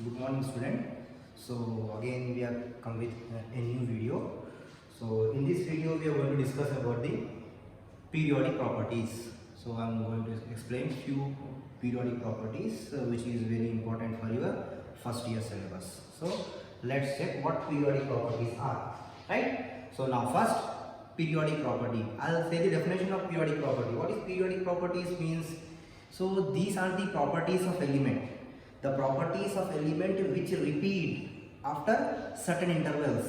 Good morning, student. So again we have come with a new video. So in this video we are going to discuss about the periodic properties. So I am going to explain few periodic properties which is very important for your first year syllabus. So let's check what periodic properties are, right? So now first, periodic property. I'll say the definition of periodic property. What is periodic properties means? So these are the properties of element. The properties of element which repeat after certain intervals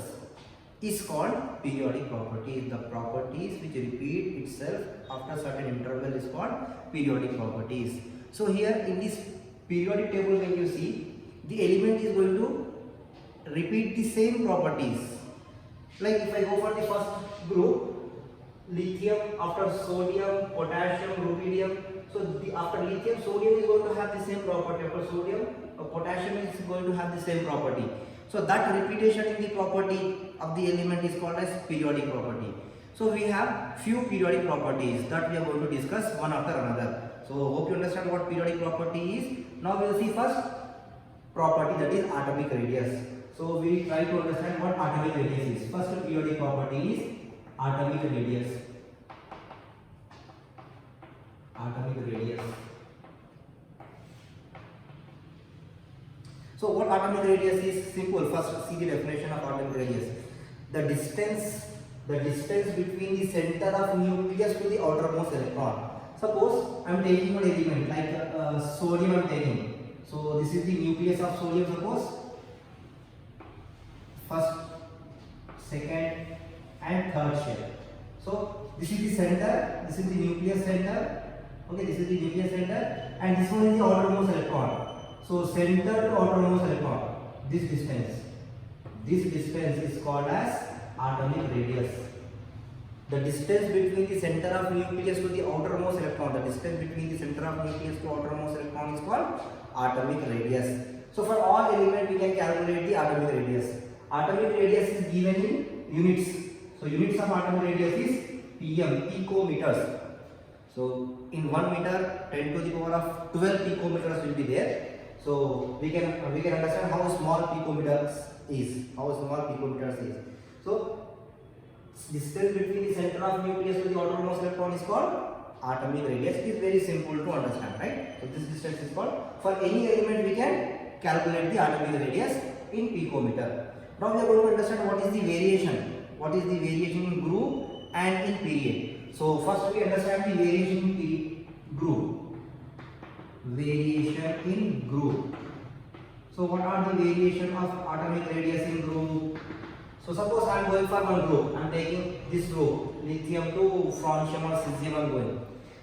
is called periodic properties. The properties which repeat itself after certain interval is called periodic properties. So here in this periodic table, when you see, the element is going to repeat the same properties. Like if I go for the first group, lithium, after sodium, potassium, rubidium. So after lithium, sodium is going to have the same property. After sodium, potassium is going to have the same property. So that repetition in the property of the element is called as periodic property. So we have few periodic properties that we are going to discuss one after another. So hope you understand what periodic property is. Now we will see first property, that is atomic radius. So we try to understand what atomic radius is. First periodic property is atomic radius. Atomic radius. So what atomic radius is? Simple. First see the definition of atomic radius. The distance between the center of nucleus to the outermost electron. Suppose I am taking an element like sodium I am taking. So this is the nucleus of sodium, suppose. First, second and third shell. So this is the center, this is the nucleus center. Okay, this is the nucleus center, and this one is the outermost electron. So center to outermost electron, this distance is called as atomic radius. The distance between the center of nucleus to the outermost electron, the distance between the center of nucleus to outermost electron is called atomic radius. So for all elements we can calculate the atomic radius. Atomic radius is given in units. So units of atomic radius is pm, picometers. So in 1 meter, 10 to the power of 12 picometers will be there. So we can understand how small picometers is. So distance between the center of nucleus to the outermost electron is called atomic radius. It is very simple to understand, right? So this distance is called. For any element we can calculate the atomic radius in picometer. Now we are going to understand what is the variation. What is the variation in group and in period. So first we understand the variation in group. Variation in group. So what are the variation of atomic radius in group? So suppose I am going for one group. I am taking this group, lithium to francium or cesium I am going.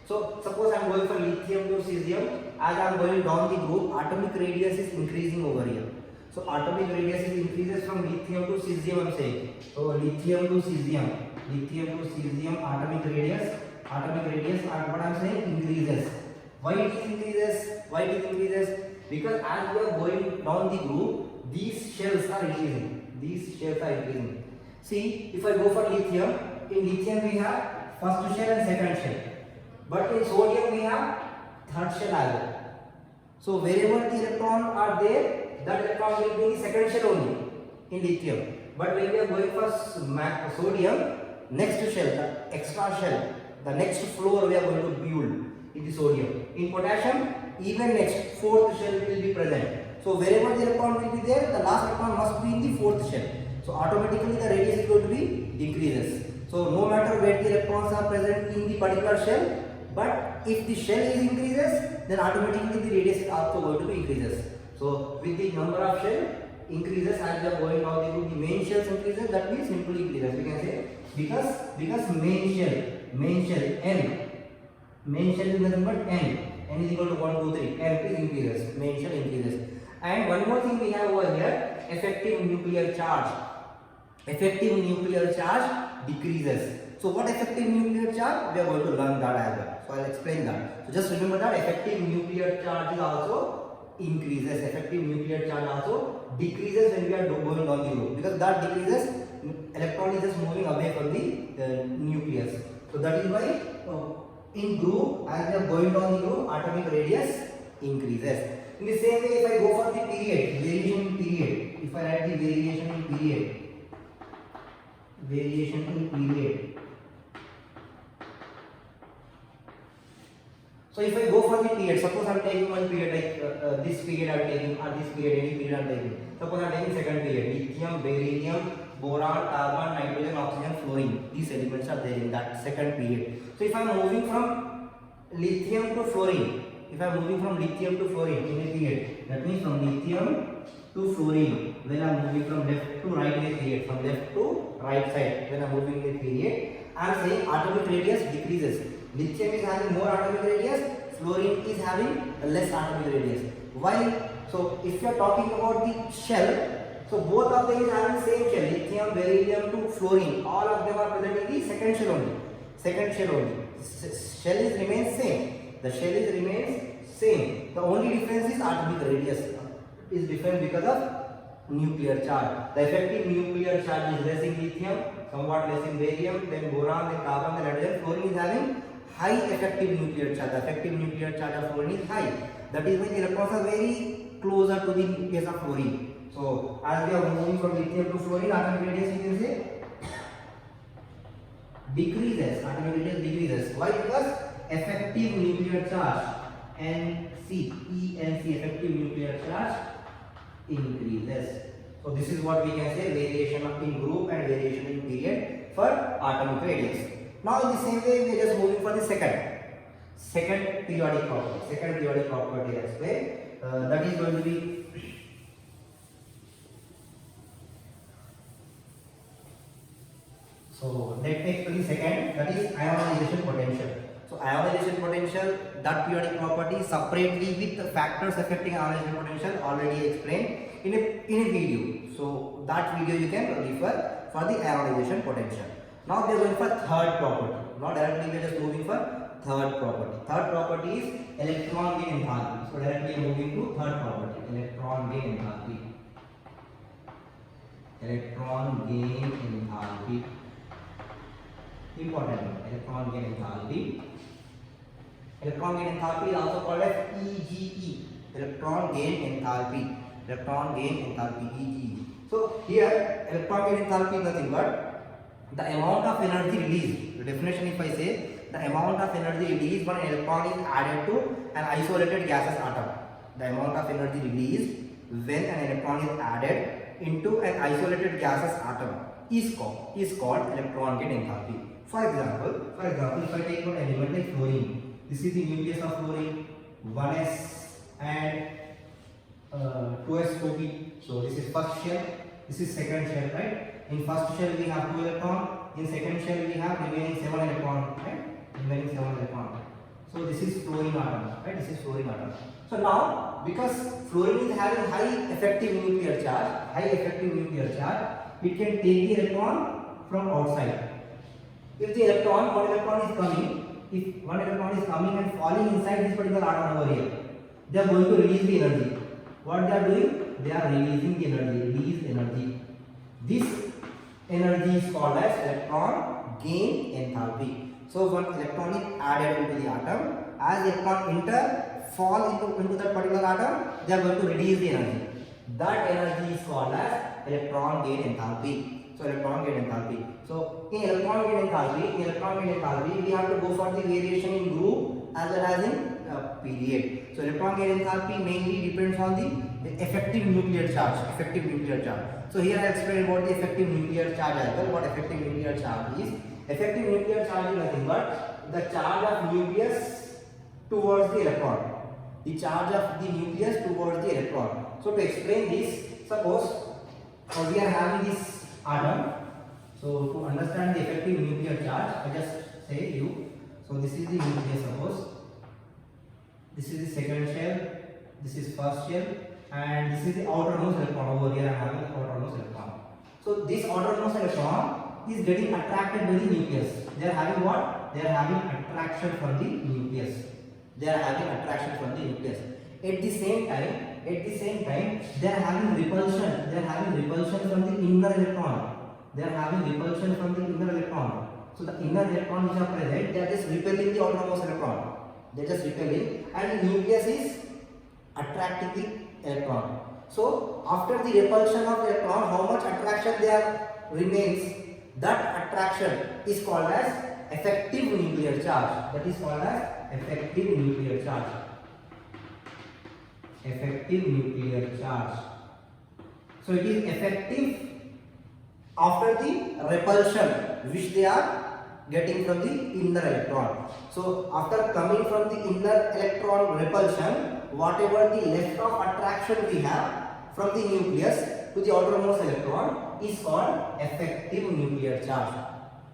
So suppose I am going for lithium to cesium. As I am going down the group, atomic radius is increasing over here. So atomic radius is increases from lithium to cesium I am saying. So lithium to cesium atomic radius and what I am saying increases. Why it increases? Because as we are going down the group, these shells are increasing. See, if I go for lithium, in lithium we have first shell and second shell. But in sodium we have third shell as well. So wherever the electrons are there, that electron will be in the second shell only in lithium. But when we are going for sodium, next shell, the extra shell, the next floor we are going to build in the sodium. In potassium, even next fourth shell will be present. So wherever the electron will be there, the last electron must be in the fourth shell. So automatically the radius is going to be increases. So no matter where the electrons are present in the particular shell, but if the shell is increases, then automatically the radius is also going to be increases. So with the number of shell increases as we are going down the group, the main shells increases, that means simply increases. We can say because main shell is nothing but n is equal to 1, 2, 3. M is increases, main shell increases. And one more thing we have over here, effective nuclear charge. Effective nuclear charge decreases. So what effective nuclear charge? We are going to learn that as well. So I'll explain that. So just remember that effective nuclear charge is also increases. Effective nuclear charge also decreases when we are going down the group, because that decreases, electron is just moving away from the nucleus. So that is why in group, as we are going down the group, atomic radius increases. In the same way, if I go for the period, variation in period, if I write the variation in period, so if I go for the period, suppose I am taking one period like this period I am taking, or this period, any period I am taking. Suppose I am taking second period, lithium, beryllium, boron, carbon, nitrogen, oxygen, fluorine. These elements are there in that second period. So if I am moving from lithium to fluorine, in a period, that means from lithium to fluorine, when I am moving from left to right in a period, from left to right side, when I am moving in a period, I am saying atomic radius decreases. Lithium is having more atomic radius, fluorine is having less atomic radius. Why? So if you are talking about the shell, so both of them is having same shell, lithium, beryllium to fluorine, all of them are present in the second shell only. Shell is remains same. The shell is remains same. The only difference is atomic radius is different because of nuclear charge. The effective nuclear charge is less in lithium, somewhat less in barium, then boron, then carbon, then hydrogen. Fluorine is having high effective nuclear charge. The effective nuclear charge of fluorine is high. That is why the electrons are very closer to the nucleus of fluorine. So as we are moving from lithium to fluorine, atomic radius you can say decreases. Atomic radius decreases. Why? Because effective nuclear charge ENC, effective nuclear charge increases. So this is what we can say, variation in group and variation in period for atomic radius. Now in the same way we are just moving for the second periodic property, that's way that is going to be so let's take the second, that is ionization potential. So ionization potential, that periodic property separately with the factors affecting ionization potential already explained in a video. So that video you can refer for the ionization potential. Now we are going for third property. Not directly we are just moving for third property. Third property is electron gain enthalpy. So directly we are moving to third property, electron gain enthalpy. Important one, electron gain enthalpy. Electron gain enthalpy is also called as EGE. Electron gain enthalpy, EGE. So here electron gain enthalpy is nothing but the amount of energy released. The definition, if I say, the amount of energy released when an electron is added to an isolated gaseous atom. The amount of energy released when an electron is added into an isolated gaseous atom is called electron gain enthalpy. For example, if I take one element like fluorine, this is the nucleus of fluorine, 1s and 2s2p. So this is first shell, this is second shell, right? In first shell we have 2 electrons, in second shell we have remaining 7 electrons, right? So this is fluorine atom, right? So now, because fluorine is having high effective nuclear charge, it can take the electron from outside. If one electron is coming and falling inside this particular atom over here, they are going to release the energy. What they are doing? They are releasing the energy. This energy is called as electron gain enthalpy. So when electron is added into the atom, as the electron fall into that particular atom, they are going to release the energy. That energy is called as electron gain enthalpy. So electron gain enthalpy. So in electron gain enthalpy, we have to go for the variation in group as well as in period. So electron gain enthalpy mainly depends on the effective nuclear charge. So here I explain about the effective nuclear charge as well. What effective nuclear charge is? Effective nuclear charge is nothing but the charge of nucleus towards the electron. So to explain this, suppose we are having this atom. So to understand the effective nuclear charge, I just say you. So this is the nucleus, suppose. This is the second shell, this is first shell, and this is the outermost electron. Over here I am having the outermost electron. So this outermost electron is getting attracted by the nucleus. They are having what? They are having attraction from the nucleus. At the same time, they are having repulsion from the inner electron. So the inner electron which are present, they are just repelling the outermost electron. And the nucleus is attracting the electron. So after the repulsion of electron, how much attraction there remains, that attraction is called as effective nuclear charge. That is called as effective nuclear charge. Effective nuclear charge. So it is effective after the repulsion which they are getting from the inner electron. So after coming from the inner electron repulsion, whatever the left of attraction we have from the nucleus to the outermost electron is called effective nuclear charge.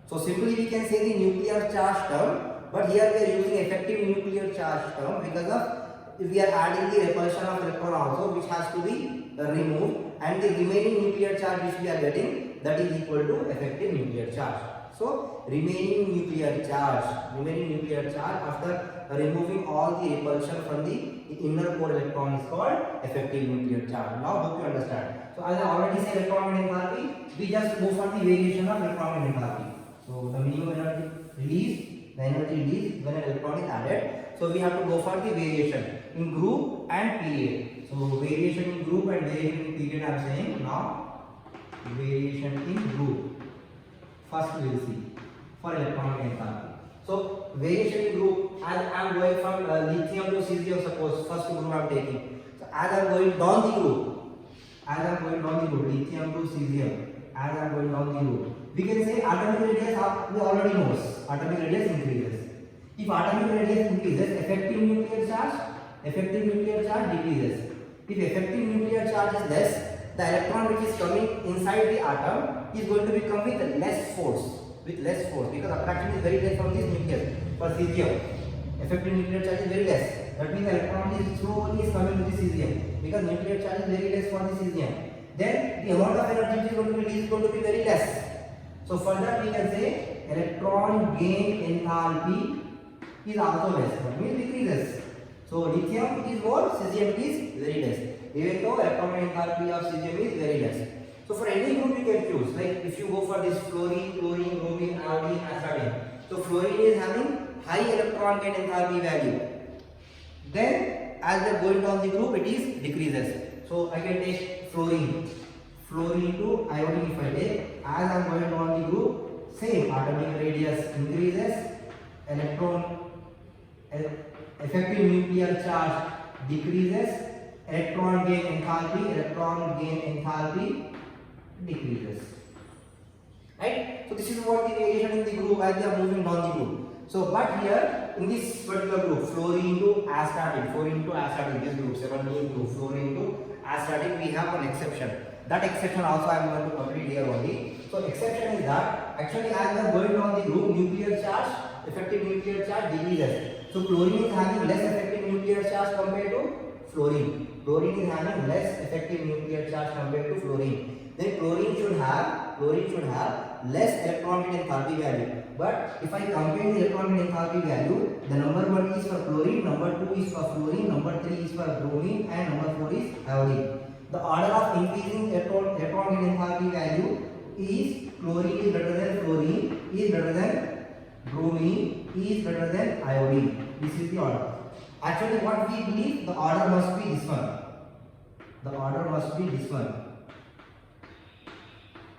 So simply we can say the nuclear charge term, but here we are using effective nuclear charge term because of we are adding the repulsion of electron also, which has to be removed, and the remaining nuclear charge which we are getting, that is equal to effective nuclear charge. So remaining nuclear charge after removing all the repulsion from the inner core electron is called effective nuclear charge. Now hope you understand. So as I already said, electron and enthalpy, we just go for the variation of electron and enthalpy. So the minimum energy released, the energy released when an electron is added. So we have to go for the variation in group and period. So variation in group and variation in period I am saying now. Variation in group. First we will see for electron and enthalpy. So variation in group, as I am going from lithium to cesium, suppose first group I am taking. So as I am going down the group, lithium to cesium, as I am going down the group, we can say atomic radius we already knows, atomic radius increases. If atomic radius increases, effective nuclear charge decreases. If effective nuclear charge is less, the electron which is coming inside the atom is going to become with less force, because attraction is very less from this nucleus. For cesium, effective nuclear charge is very less. That means the electron is slowly coming to the cesium, because nuclear charge is very less for the cesium. Then the amount of energy which is going to be released is going to be very less. So for that we can say electron gain enthalpy is also less. That means decreases. So lithium is more, cesium is very less. Even though electron enthalpy of cesium is very less. So for any group you can choose. Like if you go for this fluorine, chlorine, bromine, iodine, astatine. So fluorine is having high electron gain enthalpy value. Then as we are going down the group, it is decreases. So I can take fluorine to iodine if I take. As I am going down the group, same atomic radius increases, effective nuclear charge decreases, electron gain enthalpy decreases. Right? So this is what the variation in the group as we are moving down the group. So but here in this particular group, fluorine to astatine, this group 17 group, fluorine to astatine, we have one exception. That exception also I am going to complete here only. So exception is that actually as we are going down the group, effective nuclear charge decreases. So chlorine is having less effective nuclear charge compared to fluorine. Chlorine is having less effective nuclear charge compared to fluorine. Then chlorine should have less electron gain enthalpy value. But if I compare the electron gain enthalpy value, the number 1 is for chlorine, number 2 is for fluorine, number 3 is for bromine, and number 4 is iodine. The order of increasing electron gain enthalpy value is chlorine is greater than fluorine, is greater than bromine, is greater than iodine. This is the order. Actually what we believe, the order must be this one.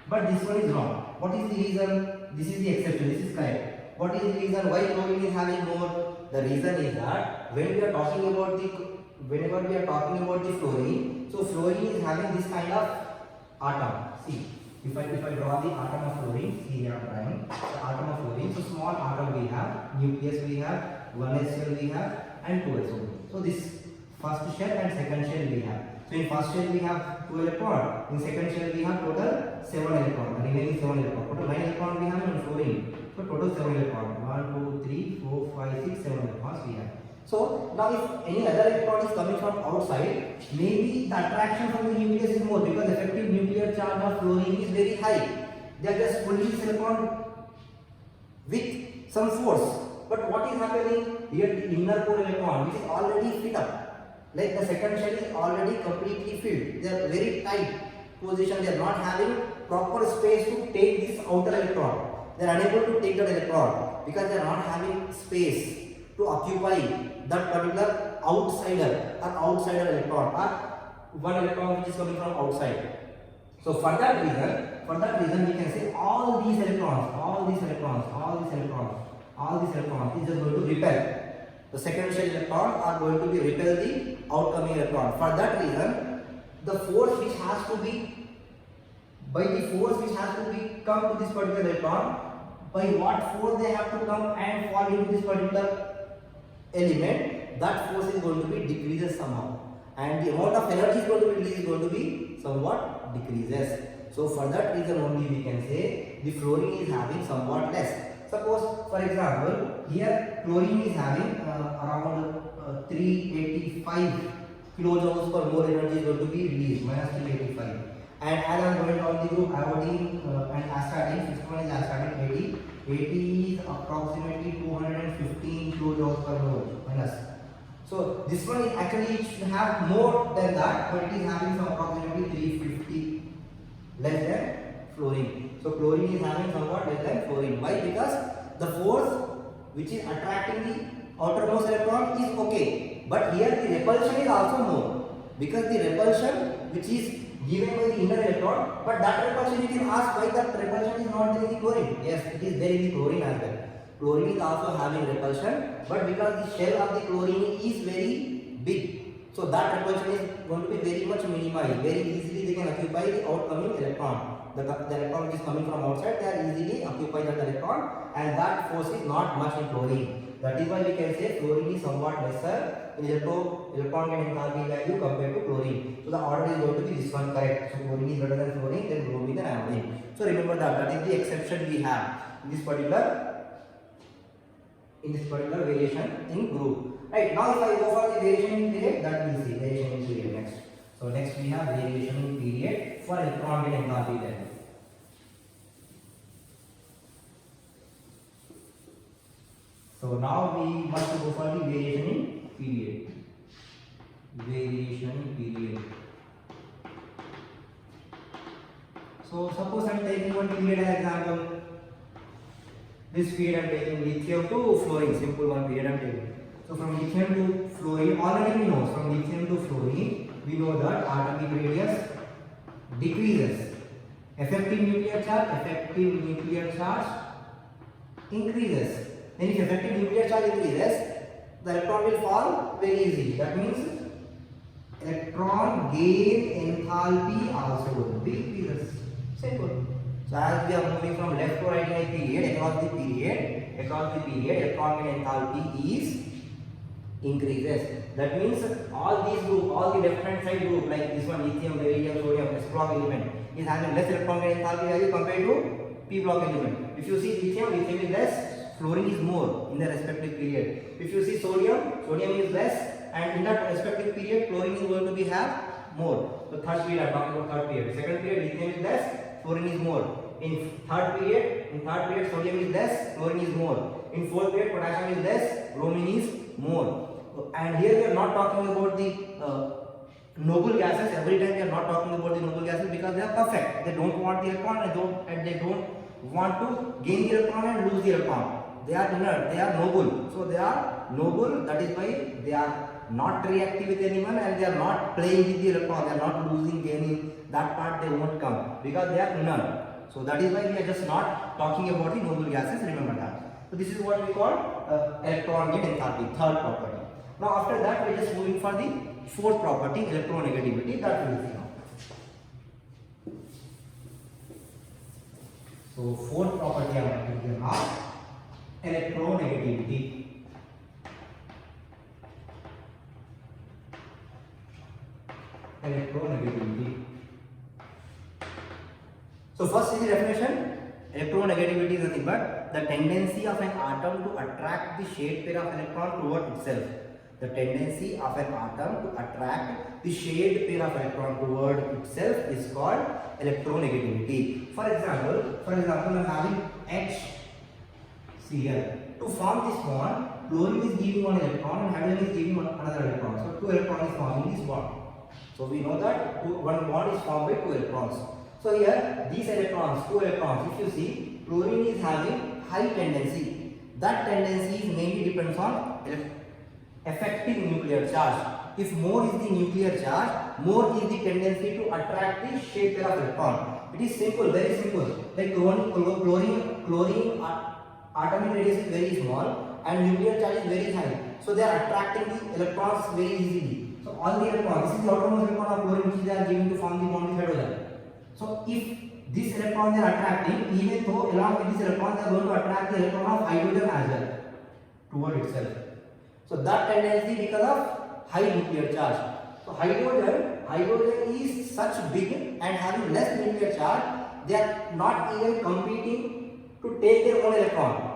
But this one is wrong. What is the reason? This is the exception, this is correct. What is the reason why chlorine is having more? The reason is that whenever we are talking about the fluorine, so fluorine is having this kind of atom. See, if I draw the atom of fluorine, see here I am drawing the atom of fluorine. So small atom we have, nucleus we have, 1s shell we have, and 2s. So this first shell and second shell we have. So in first shell we have 2 electrons, in second shell we have total 7 electrons, the remaining 7 electrons. Total 9 electrons we have in fluorine. So total 7 electrons, 1, 2, 3, 4, 5, 6, 7 electrons we have. So now if any other electron is coming from outside, maybe the attraction from the nucleus is more, because effective nuclear charge of fluorine is very high. They are just pulling this electron with some force. But what is happening here? The inner core electron, which is already filled up. Like the second shell is already completely filled. They are very tight position. They are not having proper space to take this outer electron. They are unable to take that electron because they are not having space to occupy that particular outsider electron, or one electron which is coming from outside. So for that reason we can say all these electrons is just going to repel. The second shell electron are going to be repel the outcoming electron. For that reason, the force which has to be come to this particular electron, by what force they have to come and fall into this particular element, that force is going to be decreases somehow, and the amount of energy is going to be released is going to be somewhat decreases. So for that reason only we can say the fluorine is having somewhat less. Suppose for example here chlorine is having around 385 kilojoules per mole energy is going to be released, minus 385. And as I am going down the group, iodine and astatine, fifth one is astatine 80 is approximately 215 kilojoules per mole minus. So this one is actually it should have more than that, but it is having some approximately 350 less than fluorine. So chlorine is having somewhat less than fluorine. Why? Because the force which is attracting the outermost electron is okay, but here the repulsion is also more, because the repulsion which is given by the inner electron, but that repulsion you can ask why that repulsion is not there in the chlorine. Yes, it is there in the chlorine as well. Chlorine is also having repulsion, but because the shell of the chlorine is very big, so that repulsion is going to be very much minimized. Very easily they can occupy the outcoming electron. The electron which is coming from outside, they are easily occupied that electron, and that force is not much in chlorine. That is why we can say fluorine is somewhat lesser in electron and enthalpy value compared to chlorine. So the order is going to be this one, correct. So chlorine is better than fluorine, then bromine, then iodine. So remember that is the exception we have in this particular variation in group. Right, now if I go for the variation in period, that we will see variation in period next. So next we have variation in period for electron and enthalpy value. So now we must go for the variation in period. Variation in period. So suppose I am taking one period as example. This period I am taking lithium to fluorine, simple one period I am taking. So from lithium to fluorine, already we know from lithium to fluorine, we know that atomic radius decreases. Effective nuclear charge increases. Then if effective nuclear charge increases, the electron will fall very easily. That means electron gain enthalpy also will be increases. Simple. So as we are moving from left to right in a period, across the period, electron gain enthalpy is increases. That means all these group, all the left hand side group like this one, lithium, beryllium, sodium, s block element is having less electron gain enthalpy value compared to p block element. If you see lithium is less, fluorine is more in the respective period. If you see sodium is less, and in that respective period chlorine is going to be have more. So third period I am talking about third period. Second period lithium is less, fluorine is more. In third period sodium is less, fluorine is more. In fourth period potassium is less, bromine is more. And here we are not talking about the noble gases. Every time we are not talking about the noble gases because they are perfect. They don't want the electron and they don't want to gain the electron and lose the electron. They are inert, they are noble. So they are noble, that is why they are not reactive with anyone and they are not playing with the electron. They are not losing, gaining. That part they won't come because they are inert. So that is why we are just not talking about the noble gases. Remember that. So this is what we call electron gain enthalpy, third property. Now after that we are just moving for the fourth property, electronegativity, that we will see now. So fourth property I am going to give now, electronegativity. Electronegativity. So first is the definition. Electronegativity is nothing but the tendency of an atom to attract the shade pair of electron toward itself. The tendency of an atom to attract the shade pair of electron toward itself is called electronegativity. For example, I am having HCl. To form this bond, chlorine is giving one electron and hydrogen is giving another electron. So two electrons is forming this bond. So we know that one bond is formed by two electrons. So here these electrons, two electrons, if you see, chlorine is having high tendency. That tendency is mainly depends on effective nuclear charge. If more is the nuclear charge, more is the tendency to attract the shape pair of electron. It is simple, very simple. Like chlorine atomic radius is very small and nuclear charge is very high. So they are attracting the electrons very easily. So all the electrons, this is the outermost electron of chlorine which they are giving to form the bond with hydrogen. So if this electron they are attracting, even though along with this electron they are going to attract the electron of hydrogen as well toward itself. So that tendency because of high nuclear charge. So hydrogen is such big and having less nuclear charge, they are not even competing to take their own electron.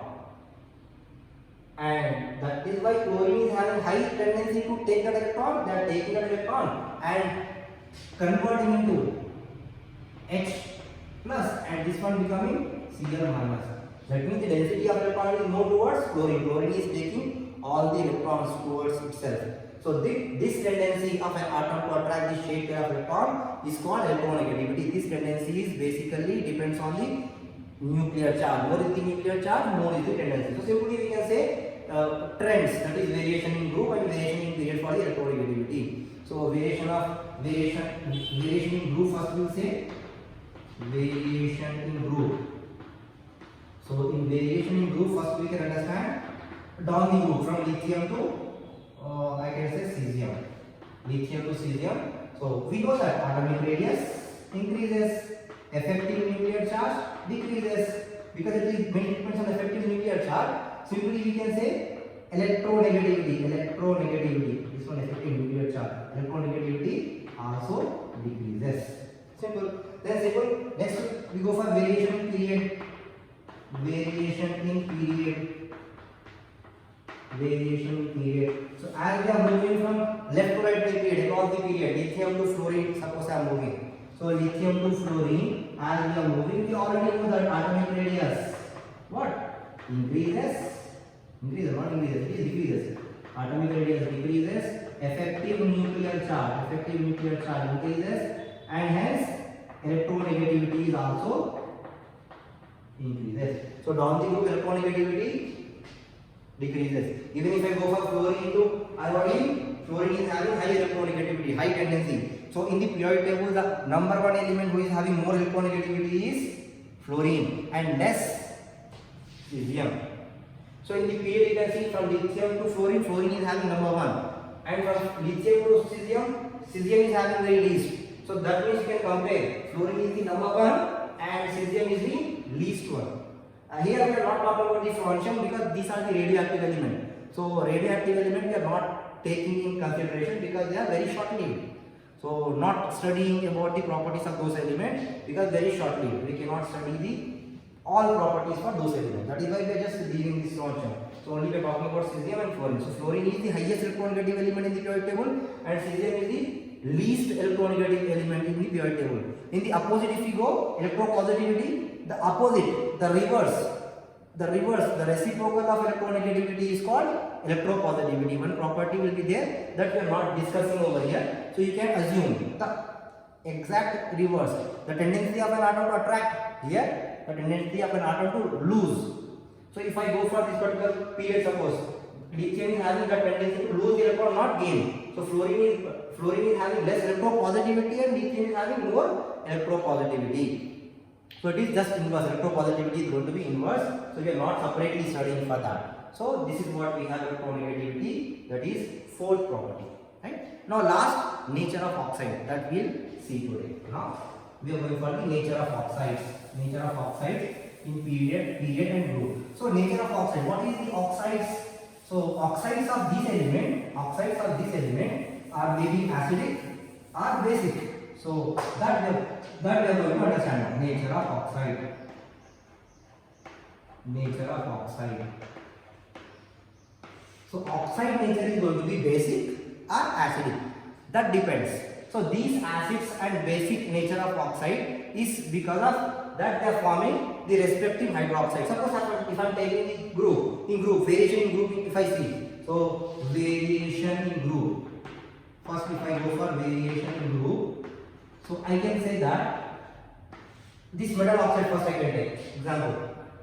And that is why chlorine is having high tendency to take that electron. They are taking that electron and converting into H plus, and this one becoming Cl minus. That means the density of electron is more towards chlorine. Chlorine is taking all the electrons towards itself. So this tendency of an atom to attract the shape pair of electron is called electronegativity. This tendency is basically depends on the nuclear charge. More is the nuclear charge, more is the tendency. So simply we can say trends, that is variation in group and variation in period for the electronegativity. So variation in group, first we will say variation in group. So in variation in group, first we can understand down the group from lithium to I can say cesium. Lithium to cesium. So we know that atomic radius increases, effective nuclear charge decreases, because it is when it depends on effective nuclear charge. Simply we can say electronegativity. This one effective nuclear charge. Electronegativity also decreases. Simple. Then simple. Next we go for variation in period. So as we are moving from left to right period, across the period, lithium to fluorine, suppose I am moving. So lithium to fluorine, as we are moving, we already know that atomic radius what? Increases, it is decreases. Atomic radius decreases, effective nuclear charge increases, and hence electronegativity is also increases. So down the group electronegativity decreases. Even if I go for fluorine to iodine, fluorine is having high electronegativity, high tendency. So in the periodic table, the number one element who is having more electronegativity is fluorine and less cesium. So in the period you can see from lithium to fluorine, fluorine is having number one, and from lithium to cesium, cesium is having very least. So that means you can compare, fluorine is the number one and cesium is the least one. Here we are not talking about the strontium because these are the radioactive elements. So radioactive elements we are not taking in consideration because they are very short-lived. So not studying about the properties of those elements because very short-lived. We cannot study the all properties for those elements. That is why we are just leaving this strontium. So only we are talking about cesium and fluorine. So fluorine is the highest electronegative element in the periodic table and cesium is the least electronegative element in the periodic table. In the opposite, if we go electropositivity, the opposite, the reverse, the reciprocal of electronegativity is called electropositivity. One property will be there that we are not discussing over here. So you can assume the exact reverse. The tendency of an atom to attract, here the tendency of an atom to lose. So if I go for this particular period, suppose lithium is having the tendency to lose the electron, not gain. So fluorine is having less electropositivity and lithium is having more electropositivity. So it is just inverse. Electropositivity is going to be inverse. So we are not separately studying for that. So this is what we have electronegativity, that is fourth property. Right? Now last, nature of oxide, that we will see today. Now we are going for the nature of oxides. Nature of oxides in period and group. So nature of oxide. What is the oxides? So oxides of this element are maybe acidic or basic. So that we are going to understand. Nature of oxide. So oxide nature is going to be basic or acidic. That depends. So these acids and basic nature of oxide is because of that they are forming the respective hydroxide. Suppose if I am taking the group, variation in group, if I see. So variation in group. First if I go for variation in group, so I can say that this metal oxide first I can take. Example,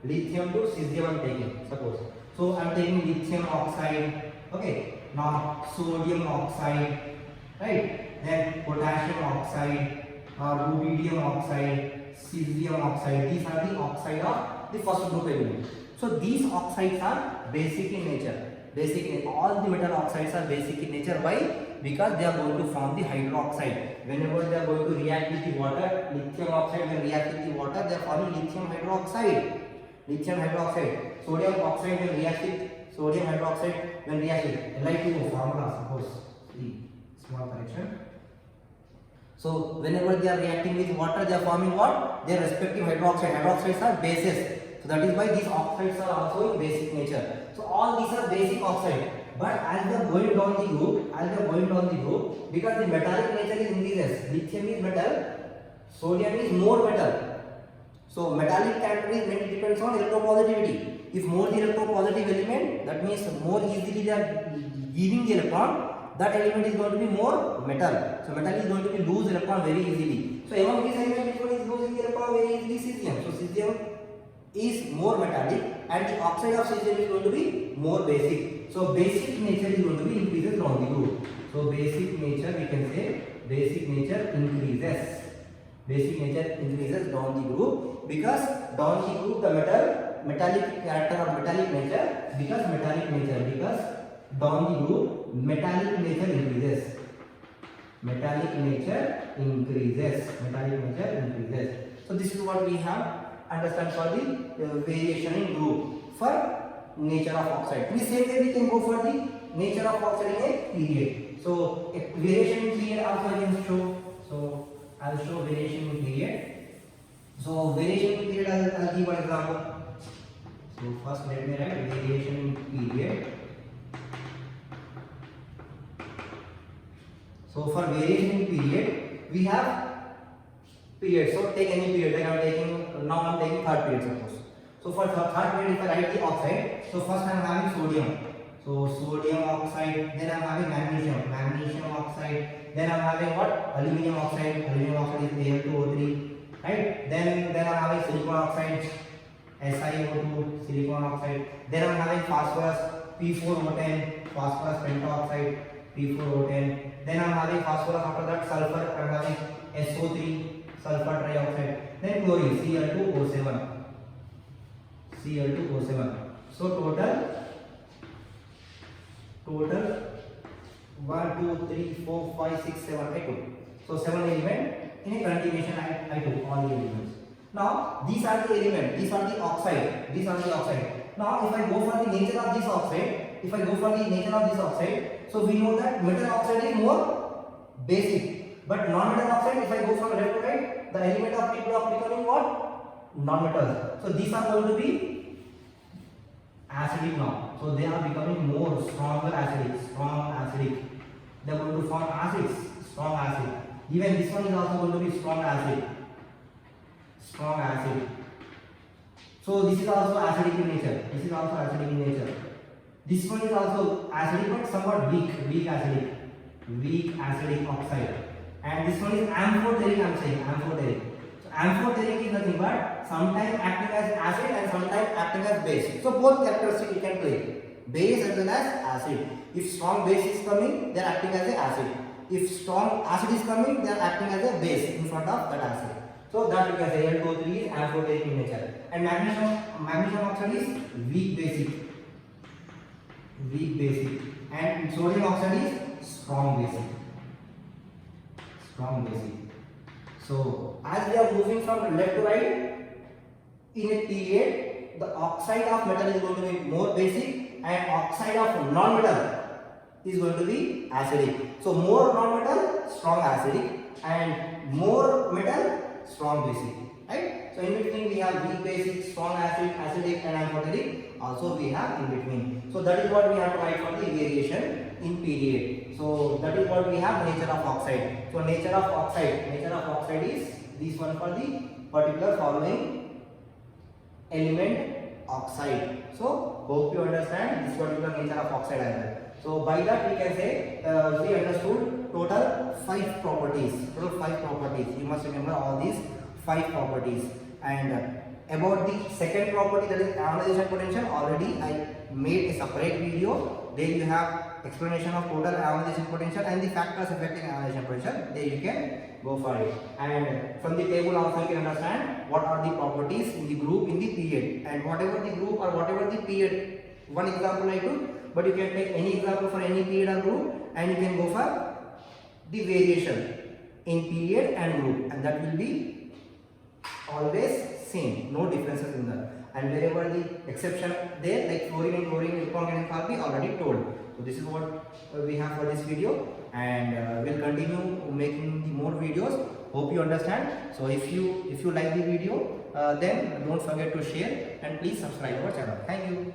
lithium to cesium I am taking, suppose. So I am taking lithium oxide. Okay, Now sodium oxide, right? Then potassium oxide, rubidium oxide, cesium oxide. These are the oxide of the first group element. So these oxides are basic in nature. All the metal oxides are basic in nature. Why? Because they are going to form the hydroxide. Whenever they are going to react with the water, lithium oxide will react with the water, they are forming lithium hydroxide. Sodium oxide will react with sodium hydroxide when react with Li2O formula, suppose. See, small correction. So whenever they are reacting with water, they are forming what? Their respective hydroxide. Hydroxides are bases. So that is why these oxides are also in basic nature. So all these are basic oxide. But as they are going down the group, because the metallic nature is increases. Lithium is metal, sodium is more metal. So metallic character is mainly depends on electropositivity. If more the electropositive element, that means more easily they are giving the electron, that element is going to be more metal. So metal is going to be lose electron very easily. So among these elements, which one is losing the electron very easily? Cesium. So cesium is more metallic and the oxide of cesium is going to be more basic. So basic nature is going to be increases down the group. So basic nature, we can say basic nature increases. Basic nature increases down the group, because down the group the metallic character or metallic nature, because down the group metallic nature increases. So this is what we have understand for the variation in group for nature of oxide. In the same way we can go for the nature of oxide in a period. So a variation in period also I can show. So I will show variation in period. So variation in period, I will give one example. So first let me write variation in period. So for variation in period, we have period. So take any period. Like I am taking third period suppose. So for third period, if I write the oxide, so first I am having sodium. So sodium oxide. Then I am having magnesium oxide. Then I am having what? Aluminium oxide. Aluminium oxide is Al2O3. Right? Then I am having silicon oxide, SiO2, silicon oxide. Then I am having phosphorus, P4O10, phosphorus pentaoxide, P4O10. Then I am having phosphorus, after that sulfur, I am having SO3, sulfur trioxide. Then chlorine, Cl2O7. So total 1, 2, 3, 4, 5, 6, 7, 8, 2. So 7 elements in a continuation I took all the elements. Now these are the elements, these are the oxide. Now if I go for the nature of this oxide, so we know that metal oxide is more basic. But non-metal oxide, if I go from left to right, the element of P block becoming what? Non-metals. So these are going to be acidic now. So they are becoming more strong acidic. They are going to form acids, strong acid. Even this one is also going to be strong acid. So this is also acidic in nature. This one is also acidic but somewhat weak acidic oxide. And this one is amphoteric, I am saying amphoteric. So amphoteric is nothing but sometimes acting as acid and sometimes acting as base. So both characteristics you can play, base as well as acid. If strong base is coming, they are acting as a acid. If strong acid is coming, they are acting as a base in front of that acid. So that you can say Al2O3 is amphoteric in nature. And magnesium oxide is weak basic. And sodium oxide is strong basic. So as we are moving from left to right in a period, the oxide of metal is going to be more basic and oxide of non-metal is going to be acidic. So more non-metal, strong acidic, and more metal, strong basic. Right? So in between we have weak basic, strong acid, acidic, and amphoteric. Also we have in between. So that is what we have to write for the variation in period. So that is what we have nature of oxide. So nature of oxide is this one for the particular following element oxide. So hope you understand this particular nature of oxide as well. So by that we can say we understood total 5 properties. You must remember all these 5 properties. And about the second property, that is ionization potential, already I made a separate video. There you have explanation of total ionization potential and the factors affecting ionization potential, there you can go for it. And from the table also you can understand what are the properties in the group in the period, and whatever the group or whatever the period. One example I took, but you can take any example for any period or group, and you can go for the variation in period and group, and that will be always same, no differences in that. And wherever the exception there, like fluorine and chlorine, electron and enthalpy, already told. So this is what we have for this video, and we'll continue making the more videos. Hope you understand. So if you like the video, then don't forget to share and please subscribe our channel. Thank you.